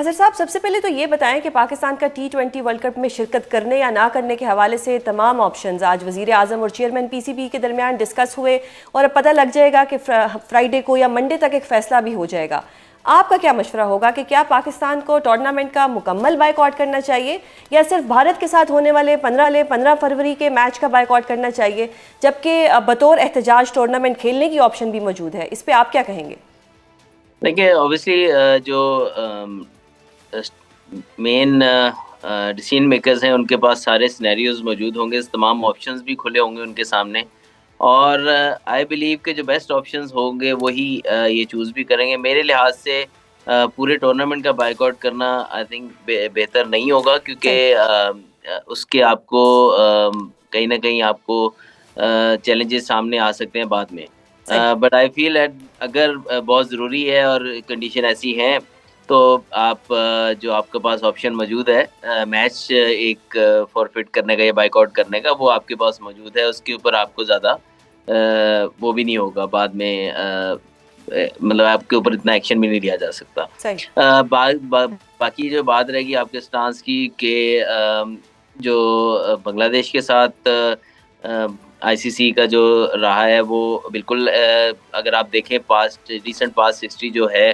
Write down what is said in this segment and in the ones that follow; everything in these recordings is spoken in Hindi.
अजहर साहब, सबसे पहले तो ये बताएं कि पाकिस्तान का T20 वर्ल्ड कप में शिरकत करने या ना करने के हवाले से तमाम ऑप्शंस आज वज़ीर आज़म और चेयरमैन PCB के दरमियान डिस्कस हुए और अब पता लग जाएगा कि फ्राइडे को या मंडे तक एक फ़ैसला भी हो जाएगा। आपका क्या मशवरा होगा कि क्या पाकिस्तान को टूर्नामेंट का मुकम्मल बाइकआउट करना चाहिए या सिर्फ भारत के साथ होने वाले 15 फरवरी के मैच का बाइकआउट करना चाहिए, जबकि बतौर एहतजाज टूर्नामेंट खेलने की ऑप्शन भी मौजूद है? इस पर आप क्या कहेंगे? देखिए, ऑब्वियसली जो मेन डिसीजन मेकर्स हैं उनके पास सारे सिनेरियोज मौजूद होंगे, तमाम ऑप्शंस भी खुले होंगे उनके सामने। और आई बिलीव के जो बेस्ट ऑप्शंस होंगे वही ये चूज़ भी करेंगे। मेरे लिहाज से पूरे टूर्नामेंट का बाइकआउट करना आई थिंक बेहतर नहीं होगा, क्योंकि सही। उसके आपको कहीं ना कहीं आपको चैलेंजेस सामने आ सकते हैं बाद में। सही। बट आई फील अगर बहुत ज़रूरी है और कंडीशन ऐसी है, तो आप जो आपके पास ऑप्शन मौजूद है मैच एक फॉरफिट करने का या बाइकआउट करने का, वो आपके पास मौजूद है। उसके ऊपर आपको ज़्यादा वो भी नहीं होगा बाद में, मतलब आपके ऊपर इतना एक्शन भी नहीं लिया जा सकता। सही। बाकी जो बात रहेगी आपके स्टांस की कि जो बांग्लादेश के साथ आईसीसी का जो रहा है वो बिल्कुल, अगर आप देखें रीसेंट पास्ट हिस्ट्री जो है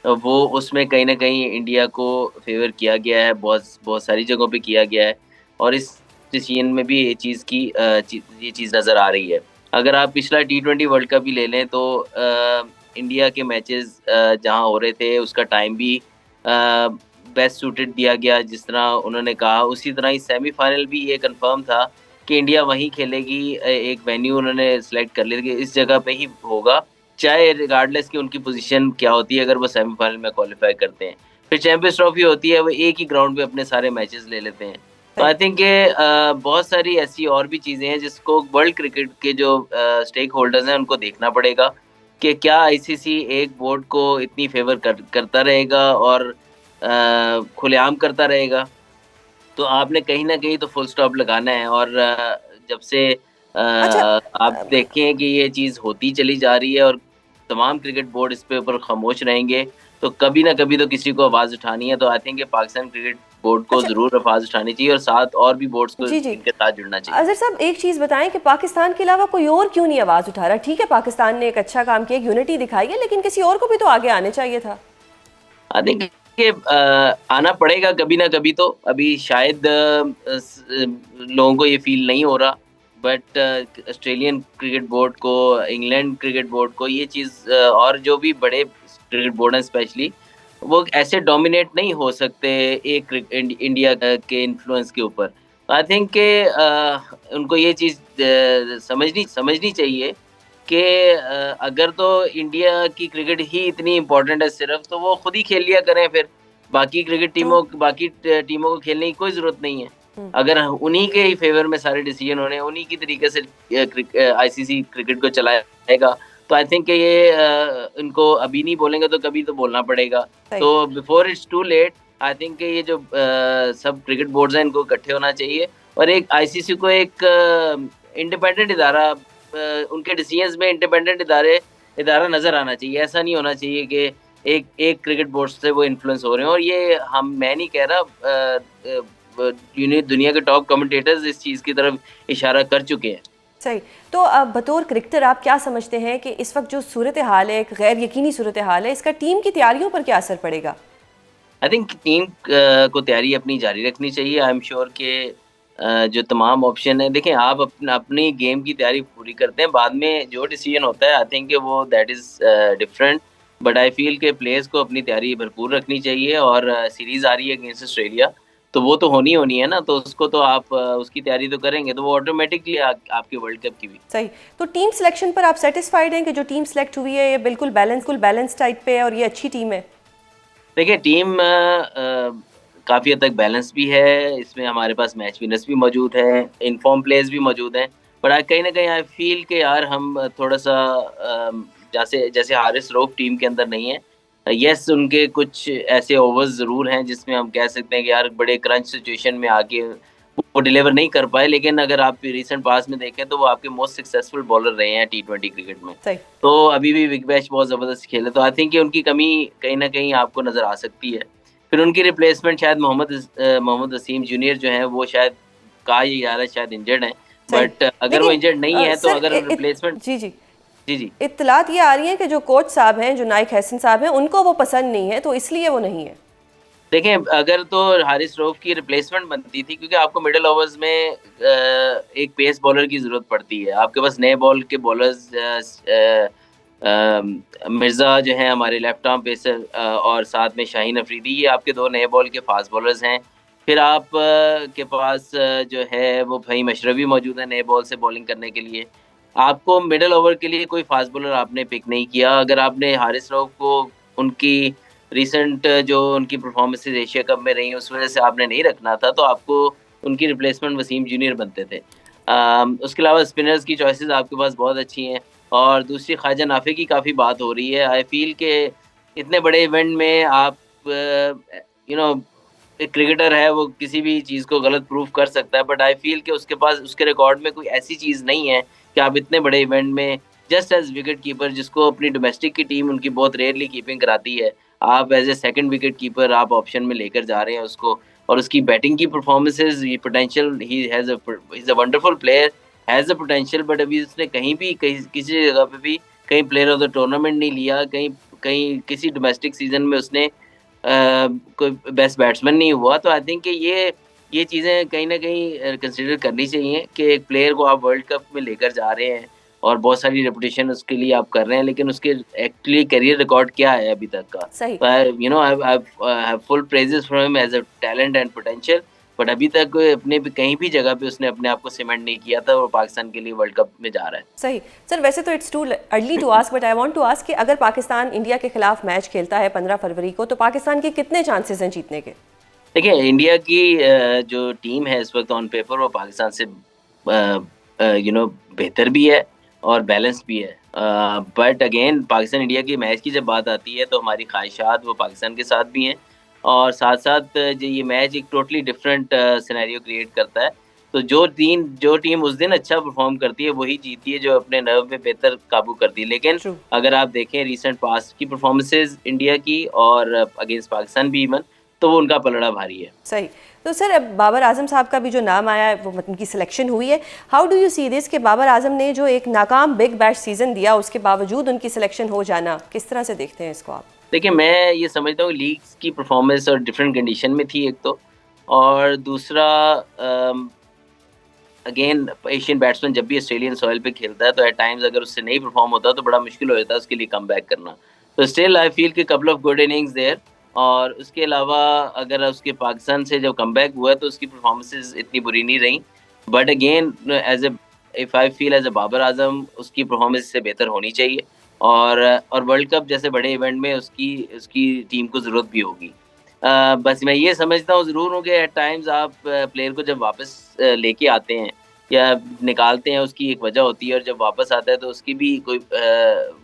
वो, उसमें कहीं ना कहीं इंडिया को फेवर किया गया है, बहुत बहुत सारी जगहों पे किया गया है। और इस डिसीजन में भी ये चीज़ नज़र आ रही है। अगर आप पिछला T20 वर्ल्ड कप भी ले लें तो इंडिया के मैचेस जहां हो रहे थे उसका टाइम भी बेस्ट सूटेड दिया गया, जिस तरह उन्होंने कहा उसी तरह ही सेमीफाइनल भी ये कंफर्म था कि इंडिया वहीं खेलेगी। एक वेन्यू उन्होंने सेलेक्ट कर लिया कि इस जगह पे ही होगा, चाहे रिगार्डलेस कि उनकी पोजीशन क्या होती है अगर वो सेमीफाइनल में क्वालिफाई करते हैं। फिर चैंपियंस ट्रॉफी होती है, वो एक ही ग्राउंड पे अपने सारे मैचेस ले लेते हैं। तो सही। आई थिंक बहुत सारी ऐसी और भी चीज़ें हैं जिसको वर्ल्ड क्रिकेट के जो स्टेक होल्डर्स हैं उनको देखना पड़ेगा कि क्या आईसीसी एक बोर्ड को इतनी फेवर करता रहेगा और खुलेआम करता रहेगा। तो आपने कहीं न कहीं तो फुल स्टॉप लगाना है। और जब से अच्छा। आप देखें कि ये चीज़ होती चली जा रही है और तमाम क्रिकेट बोर्ड इस पे ऊपर खामोश रहेंगे, तो कभी ना कभी तो किसी को आवाज़ उठानी है। तो आई थिंक ये पाकिस्तान क्रिकेट बोर्ड को अच्छा। ज़रूर आवाज़ उठानी चाहिए और साथ और भी बोर्ड्स को जी जी। इनके साथ जुड़ना चाहिए। अजहर साहब, एक चीज़ बताएं कि पाकिस्तान के अलावा कोई और क्यों नहीं आवाज़ उठा रहा? ठीक है, पाकिस्तान ने एक अच्छा काम किया, यूनिटी दिखाई है, लेकिन किसी और को भी तो आगे आने चाहिए था। आई थिंक कि आना पड़ेगा कभी ना कभी तो। अभी शायद लोगों को ये फील नहीं हो रहा, बट ऑस्ट्रेलियन क्रिकेट बोर्ड को, इंग्लैंड क्रिकेट बोर्ड को ये चीज़, और जो भी बड़े क्रिकेट बोर्ड हैं स्पेशली, वो ऐसे डोमिनेट नहीं हो सकते एक इंडिया के इन्फ्लुएंस के ऊपर। आई थिंक कि उनको ये चीज़ समझनी चाहिए कि अगर तो इंडिया की क्रिकेट ही इतनी इम्पोर्टेंट है सिर्फ, तो वो खुद ही खेल लिया करें फिर। हम्म। बाकी टीमों को खेलने की कोई ज़रूरत नहीं है। हम्म। अगर उन्हीं के ही फ़ेवर में सारे डिसीजन होने, उन्हीं की तरीके से आईसीसी क्रिकेट को चलाएगा, तो आई थिंक ये इनको अभी नहीं बोलेंगे तो कभी तो बोलना पड़ेगा। सही। तो before it's too late, I think ये जो सब क्रिकेट बोर्ड्स हैं इनको इकट्ठे होना चाहिए और एक आईसीसी को एक इंडिपेंडेंट इदारा, उनके डिसीजंस में इंडिपेंडेंट इदारा नज़र आना चाहिए। ऐसा नहीं होना चाहिए कि एक क्रिकेट बोर्ड से वो इन्फ्लुएंस हो रहे हैं। और ये मैं नहीं कह रहा, दुनिया के टॉप कमेंटेटर्स इस चीज़ की तरफ इशारा कर चुके हैं। सही। तो अब बतौर क्रिकेटर आप क्या समझते हैं कि इस वक्त जो सूरत हाल है, एक गैर यकीनी सूरत हाल है, इसका टीम की तैयारियों पर क्या असर पड़ेगा? आई थिंक टीम को तैयारी अपनी जारी रखनी चाहिए। आई एम श्योर कि जो तमाम ऑप्शन है, देखें आप अपनी गेम की तैयारी पूरी करते हैं, बाद में जो डिसीजन होता है आई थिंक वो that is different. But I feel के प्लेयर्स को अपनी तैयारी भरपूर रखनी चाहिए। और सीरीज़ आ रही है अगेंस्ट ऑस्ट्रेलिया, तो वो तो होनी है ना, तो उसको तो आप उसकी तैयारी तो करेंगे, तो वो ऑटोमेटिकली आपके वर्ल्ड कप की भी। सही। तो टीम सिलेक्शन पर आप सेटिस्फाइड हैं कि जो टीम सेलेक्ट हुई है ये बिल्कुल बैलेंस टाइप पे है और ये अच्छी टीम है? देखिए, टीम काफ़ी हद तक बैलेंस भी है, इसमें हमारे पास मैच विनर्स भी मौजूद हैं, इनफॉर्म प्लेयर्स भी मौजूद हैं। पर कहीं न कहीं आई फ़ील कि यार हम थोड़ा-सा जैसे जैसे हारिस रऊफ़ टीम के अंदर नहीं है। येस, उनके कुछ ऐसे ओवर्स ज़रूर हैं जिसमें हम कह सकते हैं कि यार बड़े क्रंच सिचुएशन में आके वो डिलीवर नहीं कर पाए, लेकिन अगर आप रीसेंट पास्ट में देखें तो वो आपके मोस्ट सक्सेसफुल बॉलर रहे हैं T20 क्रिकेट में। सही। तो अभी भी बिग बैश बहुत ज़बरदस्त खेले, तो आई थिंक कि उनकी कमी कहीं न कहीं आपको नज़र आ सकती है। फिर उनकी रिप्लेसमेंट शायद मोहम्मद वसीम जूनियर जो है वो शायद कहा ही जा रहा है शायद इंजर्ड हैं, सही। बट अगर वो लेकिन इंजर्ड नहीं है तो सर अगर रिप्लेसमेंट। जी जी, जी जी। इत्तलात ये आ रही हैं कि जो कोच साहब हैं, जो नाइक हसन साहब हैं, उनको वो पसंद नहीं है, तो इसलिए वो नहीं है। देखें, अगर तो हारिस रऊफ की रिप्लेसमेंट बनती थी, क्योंकि आपको मिडिल ओवर्स में एक पेस बॉलर की जरूरत पड़ती है, आपके पास नए बॉल के बॉलर्स मिर्जा जो है हमारे लेफ्ट आर्म पेसर, और साथ में शाहीन अफरीदी, ये आपके दो नए बॉल के फास्ट बॉलर्स हैं। फिर आप के पास जो है वो फहीम अशरफी मौजूद है नए बॉल से बॉलिंग करने के लिए। आपको मिडिल ओवर के लिए कोई फास्ट बॉलर आपने पिक नहीं किया। अगर आपने हारिस रऊफ को उनकी रिसेंट जो उनकी परफॉर्मेंसेज एशिया कप में रही उस वजह से आपने नहीं रखना था, तो आपको उनकी रिप्लेसमेंट वसीम जूनियर बनते थे। उसके अलावा स्पिनर्स की चॉइसेस आपके पास बहुत अच्छी हैं। और दूसरी ख्वाजा नाफे की काफ़ी बात हो रही है। आई फील के इतने बड़े इवेंट में आप एक क्रिकेटर है, वो किसी भी चीज़ को गलत प्रूव कर सकता है, बट आई फील कि उसके पास उसके रिकॉर्ड में कोई ऐसी चीज़ नहीं है कि आप इतने बड़े इवेंट में जस्ट एज विकेट कीपर, जिसको अपनी डोमेस्टिक की टीम उनकी बहुत रेयरली कीपिंग कराती है, आप as a second wicket keeper आप ऑप्शन में लेकर जा रहे हैं उसको। और उसकी बैटिंग की परफॉर्मेंसेज, ये potential, he has a wonderful player, has a potential, but अभी उसने कहीं भी किसी जगह पे भी कहीं प्लेयर ऑफ द टूर्नामेंट नहीं लिया, कहीं कहीं किसी डोमेस्टिक सीजन में उसने कोई बेस्ट बैट्समैन नहीं हुआ। तो आई थिंक कि ये चीज़ें कहीं ना कहीं कंसिडर करनी चाहिए कि एक प्लेयर को आप वर्ल्ड कप में लेकर जा रहे हैं और बहुत सारी रेपुटेशन उसके लिए आप कर रहे हैं, लेकिन उसके एक्चुअली करियर रिकॉर्ड क्या है अभी तक का। सही। I full praises for him as a talent and potential, but अभी तक अपने भी कहीं भी जगह पे उसने अपने आप को सीमेंट नहीं किया था और पाकिस्तान के लिए वर्ल्ड कप में जा रहा है। सही। सर वैसे तो it's too early to ask, but I want to ask कि अगर पाकिस्तान इंडिया के खिलाफ मैच खेलता है 15 फरवरी को, तो पाकिस्तान के कितने चांसेस हैं जीतने के? देखिए, इंडिया की जो टीम है इस वक्त ऑन पेपर वो पाकिस्तान से बेहतर भी है और बैलेंस भी है, बट अगेन पाकिस्तान इंडिया की मैच की जब बात आती है तो हमारी ख्वाहिशात वो पाकिस्तान के साथ भी हैं, और साथ साथ जो ये मैच एक टोटली डिफरेंट सिनेरियो क्रिएट करता है। तो जो टीम उस दिन अच्छा परफॉर्म करती है वही जीती है, जो अपने नर्व पे बेहतर काबू करती है। लेकिन ट्रू। अगर आप देखें रिसेंट पास्ट की परफॉर्मेंसेज इंडिया की और अगेंस्ट पाकिस्तान भी इवन, तो वो उनका पलड़ा भारी है। सही। तो सर अब बाबर आजम साहब का भी जो नाम आया है, वो उनकी सिलेक्शन हुई है, how do you see this कि बाबर आजम ने जो एक नाकाम बिग बैश सीजन दिया उसके बावजूद उनकी सिलेक्शन हो जाना, किस तरह से देखते हैं इसको आप? देखिए, मैं ये समझता हूँ लीग्स की परफॉर्मेंस और डिफरेंट कंडीशन में थी एक तो, और दूसरा अगेन एशियन बैट्समैन जब भी ऑस्ट्रेलियन सॉइल पे खेलता है तो एट टाइम्स अगर उससे नहीं परफॉर्म होता तो बड़ा मुश्किल हो जाता है उसके लिए कम बैक करना। तो स्टिल आई फील कि couple of good innings there, और उसके अलावा अगर उसके पाकिस्तान से जब कम बैक हुआ तो उसकी परफॉर्मेंसेज इतनी बुरी नहीं रही, but again as a if I feel as a Babar Azam उसकी परफॉर्मेंस से बेहतर होनी चाहिए, और वर्ल्ड कप जैसे बड़े इवेंट में उसकी उसकी टीम को ज़रूरत भी होगी। बस मैं ये समझता हूँ ज़रूर हूँ कि एट टाइम्स आप प्लेयर को जब वापस लेके आते हैं या निकालते हैं उसकी एक वजह होती है, और जब वापस आता है तो उसकी भी कोई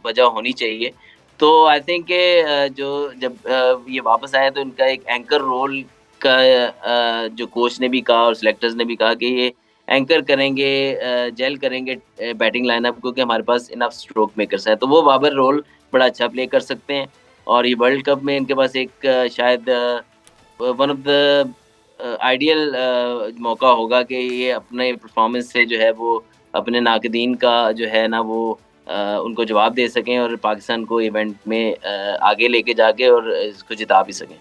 वजह होनी चाहिए। तो आई थिंक कि जो जब ये वापस आए तो इनका एक एंकर रोल का जो कोच ने भी कहा और सिलेक्टर्स ने भी कहा कि ये एंकर करेंगे, जेल करेंगे बैटिंग लाइनअप को, कि हमारे पास इनफ स्ट्रोक मेकर्स हैं, तो वो बाबर रोल बड़ा अच्छा प्ले कर सकते हैं। और ये वर्ल्ड कप में इनके पास एक शायद वन ऑफ द आइडियल मौका होगा कि ये अपने परफॉर्मेंस से जो है वो अपने नाकदीन का जो है ना वो उनको जवाब दे सकें और पाकिस्तान को इवेंट में आगे लेके जाके और इसको जिता भी सकें।